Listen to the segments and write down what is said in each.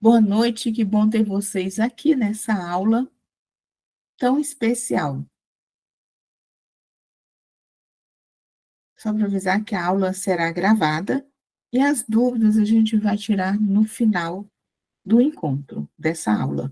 Boa noite, que bom ter vocês aqui nessa aula tão especial. Só para avisar que a aula será gravada e as dúvidas a gente vai tirar no final do encontro dessa aula.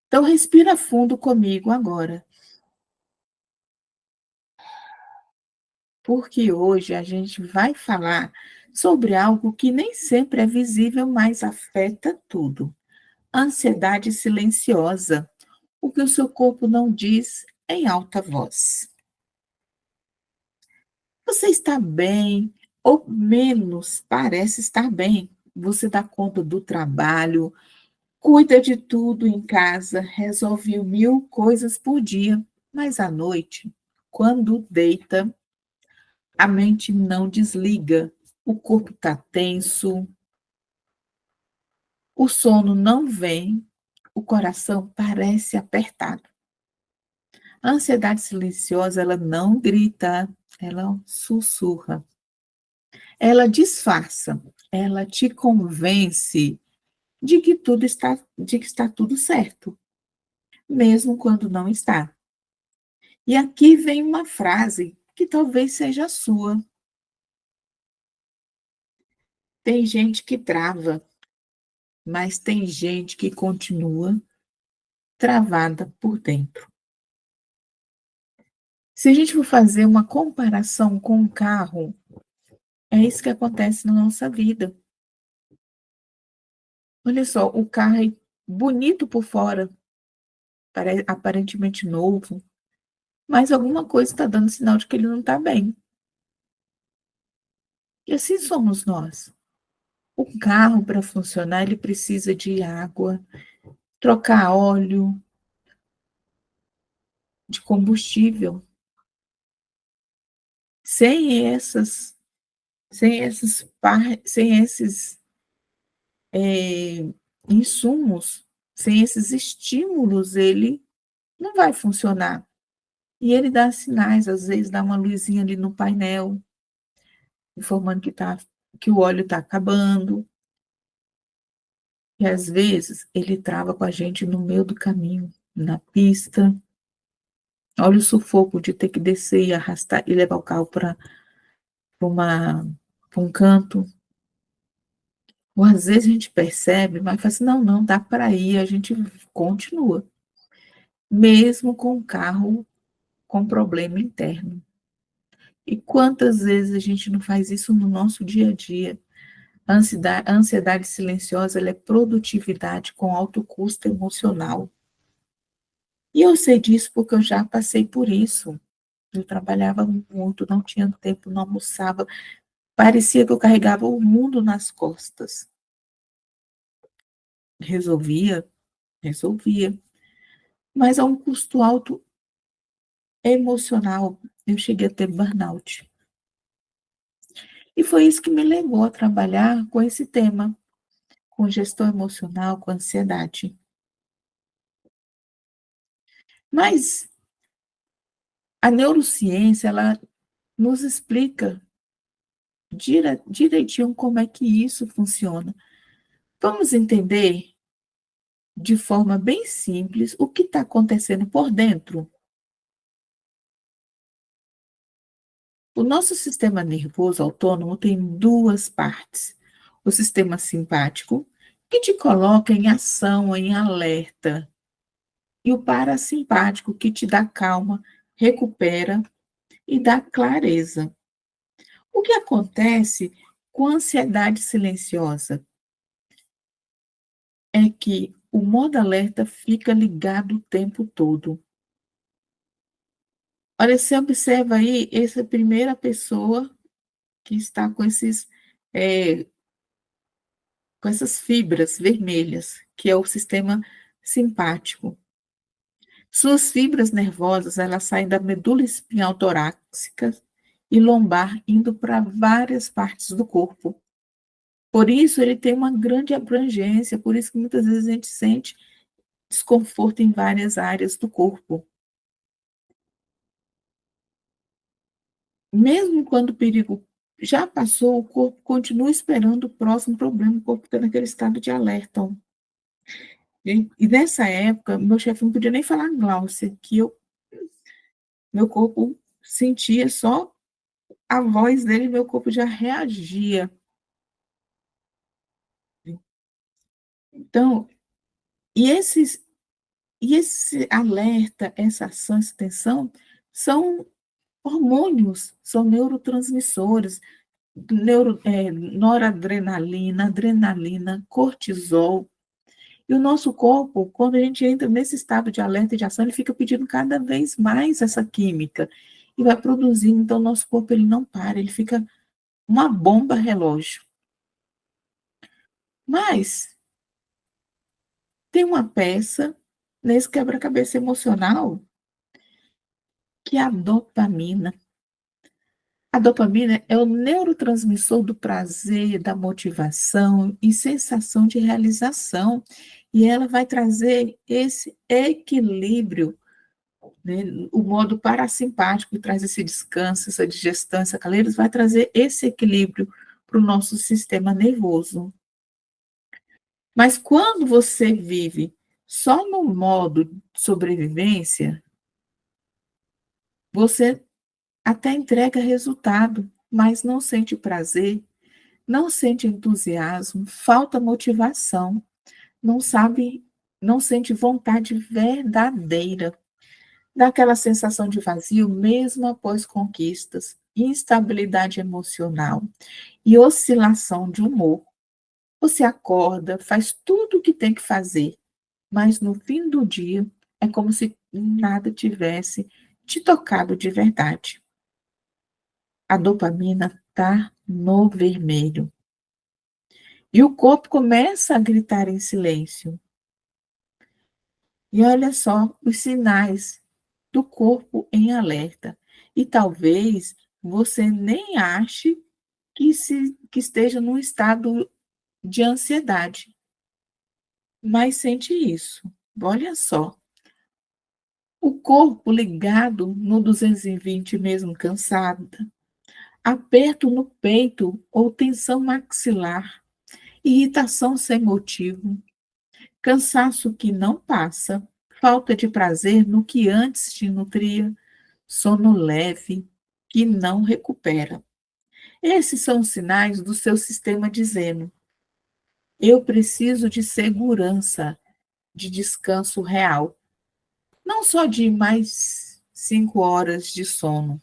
Então, respira fundo comigo agora, porque hoje a gente vai falar sobre algo que nem sempre é visível, mas afeta tudo. Ansiedade silenciosa, o que o seu corpo não diz em alta voz. Você está bem, ou menos parece estar bem. Você dá conta do trabalho, cuida de tudo em casa, resolve mil coisas por dia, mas à noite, quando deita, a mente não desliga, o corpo está tenso, o sono não vem, o coração parece apertado. A ansiedade silenciosa, ela não grita, ela sussurra. Ela disfarça, ela te convence de que está tudo certo, mesmo quando não está. E aqui vem uma frase que talvez seja a sua. Tem gente que trava, mas tem gente que continua travada por dentro. Se a gente for fazer uma comparação com um carro, é isso que acontece na nossa vida. Olha só, o carro é bonito por fora, aparentemente novo, mas alguma coisa está dando sinal de que ele não está bem. E assim somos nós. O carro, para funcionar, ele precisa de água, trocar óleo, de combustível. Sem essas, sem esses insumos, sem esses estímulos, ele não vai funcionar. E ele dá sinais, às vezes dá uma luzinha ali no painel, informando que o óleo está acabando. E às vezes ele trava com a gente no meio do caminho, na pista. Olha o sufoco de ter que descer e arrastar e levar o carro para um canto. Ou às vezes a gente percebe, mas fala assim: "Não, não, dá para ir", a gente continua, mesmo com o carro com problema interno. E quantas vezes a gente não faz isso no nosso dia a dia? A ansiedade silenciosa, ela é produtividade com alto custo emocional. E eu sei disso porque eu já passei por isso. Eu trabalhava muito, não tinha tempo, não almoçava. Parecia que eu carregava o mundo nas costas. Resolvia, resolvia, mas a um custo alto emocional. Eu cheguei a ter burnout. E foi isso que me levou a trabalhar com esse tema, com gestão emocional, com ansiedade. Mas a neurociência, ela nos explica direitinho como é que isso funciona. Vamos entender de forma bem simples o que está acontecendo por dentro. O nosso sistema nervoso autônomo tem duas partes. O sistema simpático, que te coloca em ação, em alerta, e o parasimpático, que te dá calma, recupera e dá clareza. O que acontece com a ansiedade silenciosa é que o modo alerta fica ligado o tempo todo. Olha, você observa aí essa primeira pessoa que está eh, com essas fibras vermelhas, que é o sistema simpático. Suas fibras nervosas, elas saem da medula espinhal torácica e lombar, indo para várias partes do corpo. Por isso, ele tem uma grande abrangência, por isso que muitas vezes a gente sente desconforto em várias áreas do corpo. Mesmo quando o perigo Já passou, o corpo continua esperando o próximo problema, o corpo está naquele estado de alerta. Ó. E nessa época, meu chefe não podia nem falar Gláucia, que meu corpo sentia só a voz dele, meu corpo já reagia. Então, e esses e esse alerta, essa ação, essa tensão, são hormônios, são neurotransmissores, noradrenalina, adrenalina, cortisol. E o nosso corpo, quando a gente entra nesse estado de alerta e de ação, ele fica pedindo cada vez mais essa química e vai produzindo. Então, o nosso corpo ele não para, ele fica uma bomba relógio. Mas tem uma peça nesse quebra-cabeça emocional que é a dopamina. A dopamina é o neurotransmissor do prazer, da motivação e sensação de realização. E ela vai trazer esse equilíbrio, né? O modo parasimpático traz esse descanso, essa digestão, essa caleira, vai trazer esse equilíbrio para o nosso sistema nervoso. Mas quando você vive só no modo sobrevivência, você até entrega resultado, mas não sente prazer, não sente entusiasmo, falta motivação, não sabe, não sente vontade verdadeira, dá aquela sensação de vazio mesmo após conquistas, instabilidade emocional e oscilação de humor. Você acorda, faz tudo o que tem que fazer, mas no fim do dia é como se nada tivesse te tocado de verdade. A dopamina está no vermelho. E o corpo começa a gritar em silêncio. E olha só os sinais do corpo em alerta. E talvez você nem ache que esteja num estado de ansiedade, mas sente isso. Olha só, o corpo ligado no 220 mesmo cansado, aperto no peito ou tensão maxilar, irritação sem motivo, cansaço que não passa, falta de prazer no que antes te nutria, sono leve que não recupera. Esses são os sinais do seu sistema dizendo: eu preciso de segurança, de descanso real, não só de mais 5 horas de sono.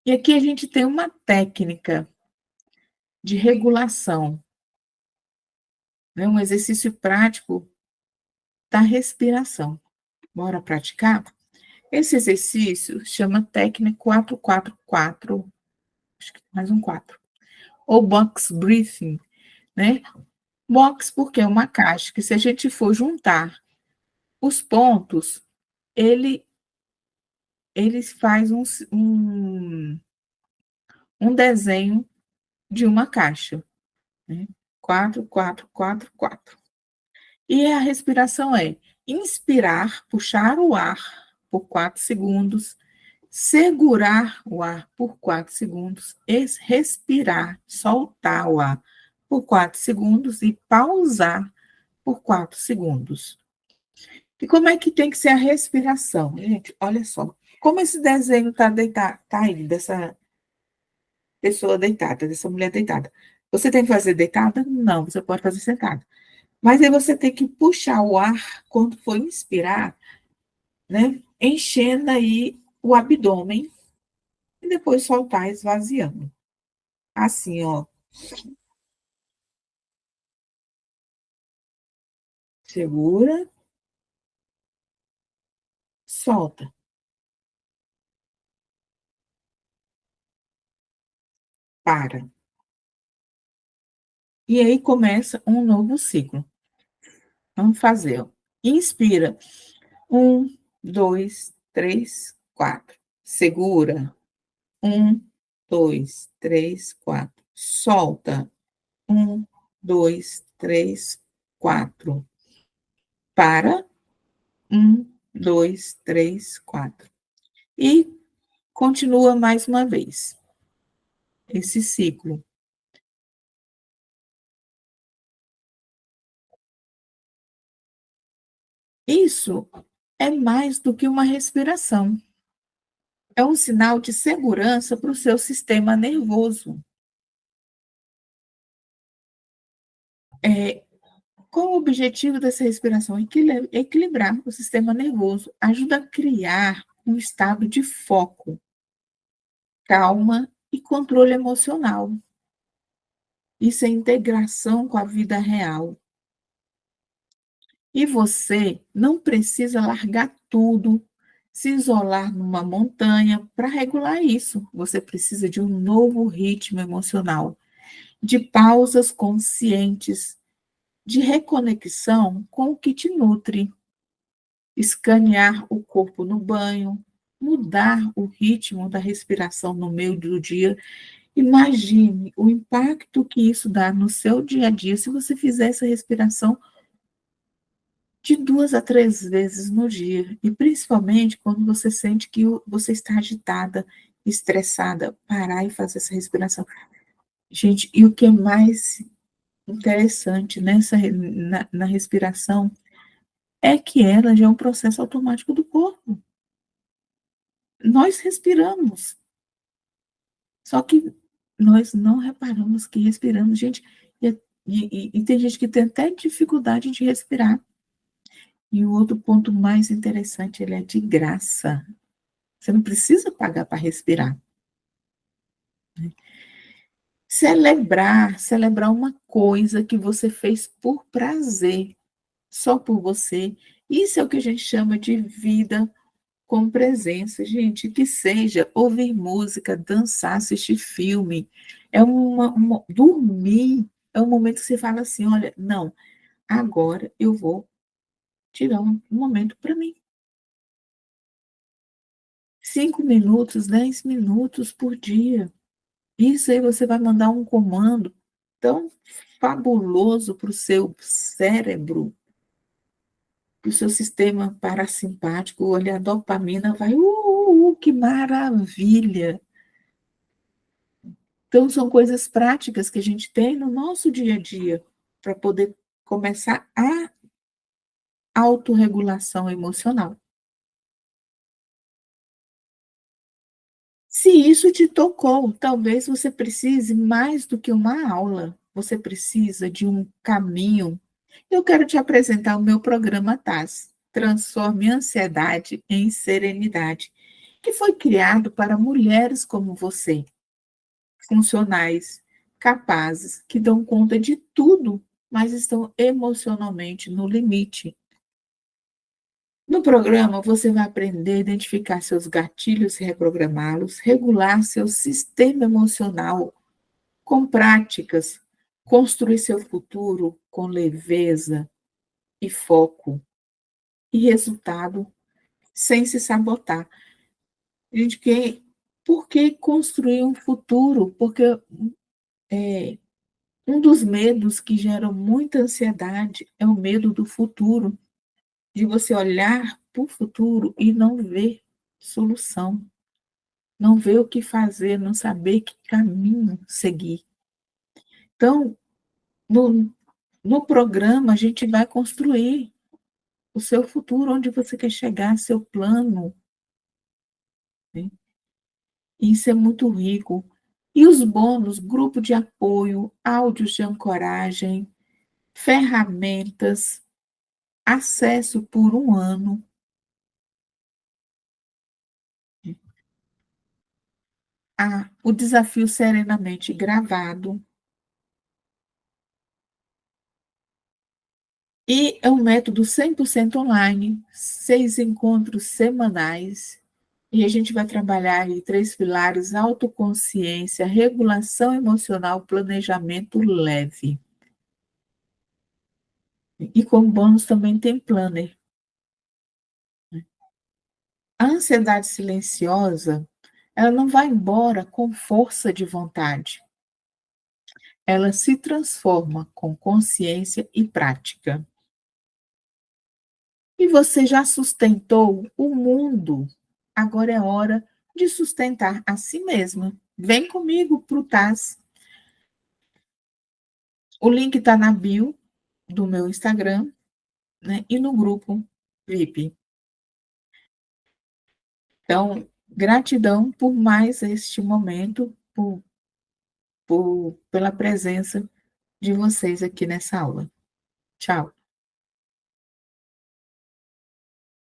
E aqui a gente tem uma técnica de regulação, né? Um exercício prático da respiração. Bora praticar? Esse exercício chama técnica 444, acho que mais um 4, ou box breathing, né? Box porque é uma caixa que se a gente for juntar os pontos, ele, ele faz um desenho de uma caixa, né? 4, 4, 4, 4. E a respiração é inspirar, puxar o ar por 4 segundos, segurar o ar por 4 segundos, respirar, soltar o ar por 4 segundos e pausar por 4 segundos. E como é que tem que ser a respiração? Gente, olha só. Como esse desenho está deitado, tá aí, dessa pessoa deitada, dessa mulher deitada. Você tem que fazer deitada? Não, você pode fazer sentada. Mas aí você tem que puxar o ar quando for inspirar, né? Enchendo aí o abdômen e depois soltar esvaziando. Assim, ó. Segura, solta, para. E aí começa um novo ciclo. Vamos fazer, ó. Inspira. 1, 2, 3, 4. Segura. 1, 2, 3, 4. Solta. 1, 2, 3, 4. Para. 1, 2, 3, 4. E Continua mais uma vez esse ciclo. Isso é mais do que uma respiração. É um sinal de segurança para o seu sistema nervoso. É, qual o objetivo dessa respiração? Equilibrar o sistema nervoso, ajuda a criar um estado de foco, calma e controle emocional. Isso é integração com a vida real. E você não precisa largar tudo, se isolar numa montanha para regular isso. Você precisa de um novo ritmo emocional, de pausas conscientes, de reconexão com o que te nutre, escanear o corpo no banho, mudar o ritmo da respiração no meio do dia. Imagine o impacto que isso dá no seu dia a dia se você fizer essa respiração de 2 a 3 vezes no dia, e principalmente quando você sente que você está agitada, estressada, parar e fazer essa respiração. Gente, e o que é mais interessante nessa na respiração, é que ela já é um processo automático do corpo. Nós respiramos, só que nós não reparamos que respiramos, gente, e tem gente que tem até dificuldade de respirar. E o outro ponto mais interessante, ele é de graça. Você não precisa pagar para respirar. Celebrar uma coisa que você fez por prazer, só por você. Isso é o que a gente chama de vida com presença, gente, que seja ouvir música, dançar, assistir filme, dormir, é um momento que você fala assim: "Olha, não, agora eu vou tirar um momento para mim". 5 minutos, 10 minutos por dia. Isso aí você vai mandar um comando tão fabuloso para o seu cérebro, para o seu sistema parasimpático, olha, a dopamina vai, que maravilha! Então são coisas práticas que a gente tem no nosso dia a dia, para poder começar a autorregulação emocional. Se isso te tocou, talvez você precise mais do que uma aula, você precisa de um caminho. Eu quero te apresentar o meu programa TAS, Transforme Ansiedade em Serenidade, que foi criado para mulheres como você, funcionais, capazes, que dão conta de tudo, mas estão emocionalmente no limite. No programa, você vai aprender a identificar seus gatilhos e reprogramá-los, regular seu sistema emocional com práticas, construir seu futuro com leveza e foco e resultado sem se sabotar. Gente, por que construir um futuro? Porque é, um dos medos que geram muita ansiedade é o medo do futuro, de você olhar para o futuro e não ver solução. Não ver o que fazer, não saber que caminho seguir. Então, no, no programa, a gente vai construir o seu futuro, onde você quer chegar, seu plano. Né? Isso é muito rico. E os bônus, grupo de apoio, áudios de ancoragem, ferramentas, acesso por 1 ano, o desafio serenamente gravado. E é um método 100% online, 6 encontros semanais, e a gente vai trabalhar aí 3 pilares: autoconsciência, regulação emocional, planejamento leve. E como bônus também tem planner. A ansiedade silenciosa, ela não vai embora com força de vontade, ela se transforma com consciência e prática. E você já sustentou o mundo, agora é hora de sustentar a si mesma. Vem comigo para o TAS. O link está na bio do meu Instagram, né, e no grupo VIP. Então, gratidão por mais este momento, pela presença de vocês aqui nessa aula. Tchau.